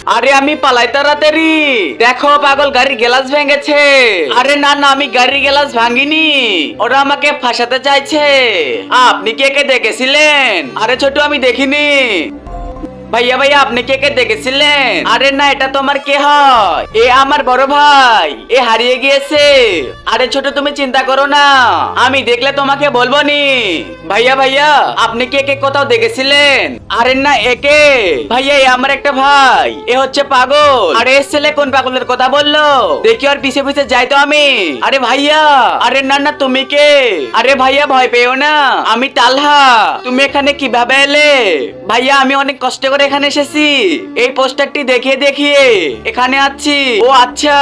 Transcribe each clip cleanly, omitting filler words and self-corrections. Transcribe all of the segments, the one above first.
আরে আমি পালাই তাড়াতাড়ি। দেখো পাগল গাড়ির গ্লাস ভেঙেছে। আরে না না, আমি গাড়ির গ্লাস ভাঙিনি, ওরা আমাকে ফাঁসাতে চাইছে। আপনি কে কে দেখেছিলেন? আরে ছোট, আমি দেখিনি। ভাইয়া ভাইয়া, আপনি কে কে দেখেছিলেন? আরে না, এটা তোমার কে হয়? এ আমার বড় ভাই, এ হারিয়ে গিয়েছে। আরে ছোট, তুমি চিন্তা করো না, আমি দেখলে তোমাকে বলবো নি। ভাইয়া ভাইয়া, আপনি কে কে কোথাও দেখেছিলেন? আরে না, একে ভাইয়া, এ আমার একটা ভাই, এ হচ্ছে পাগল। আরে এর ছেলে কোন পাগলের কথা বললো? দেখি ওর পিছে পিছে যাই তো আমি। আরে ভাইয়া, আরে না না, তুমি কে? আরে ভাইয়া, ভয় পেও না, আমি তালহা। তুমি এখানে কিভাবে এলে? ভাইয়া, আমি অনেক কষ্ট করে এখানে এসেছি, এই পোস্টারটি দেখিয়ে দেখিয়ে এখানে আছি। ও আচ্ছা,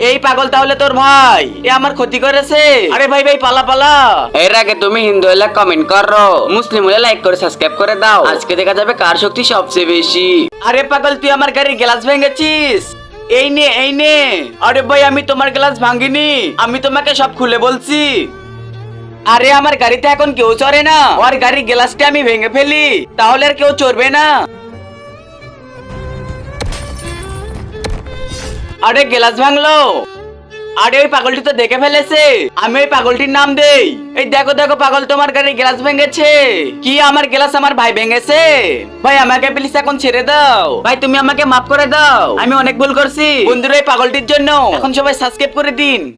এই পাগল তাহলে তোর ভাই, এ আমার ক্ষতি করেছে। আরে ভাই ভাই, পালা পালা। এর আগে তুমি হিন্দু হলে কমেন্ট করো, মুসলিম হলে লাইক করে সাবস্ক্রাইব করে দাও। আজকে দেখা যাবে কার শক্তি সবচেয়ে বেশি। আরে পাগল, তুই আমার গাড়ির গ্লাস ভেঙেছিস? এই নে এই নে। আরে ভাই, আমি তোমার গ্লাস ভাঙিনি, আমি তোমাকে সব খুলে বলছি। আরে আমার গাড়িতে এখন কেউ চড়ে না, ওর গাড়ির গ্লাসটা আমি ভেঙে ফেলি, তাহলে আর কেউ চড়বে না। আরে গ্লাস ভাঙলো। আরে ওই পাগলটি তো দেখে ফেলেছে, আমি ওই পাগলটির নাম দেই। এই দেখো দেখো পাগল, তোমার গাড়ির গ্লাস ভেঙেছে। কি আমার গ্লাস আমার ভাই ভেঙেছে? ভাই আমাকে প্লিজ এখন ছেড়ে দাও। ভাই তুমি আমাকে মাফ করে দাও, আমি অনেক ভুল করছি। বন্ধুরা, এই পাগলটির জন্য এখন সবাই সাবস্ক্রাইব করে দিন।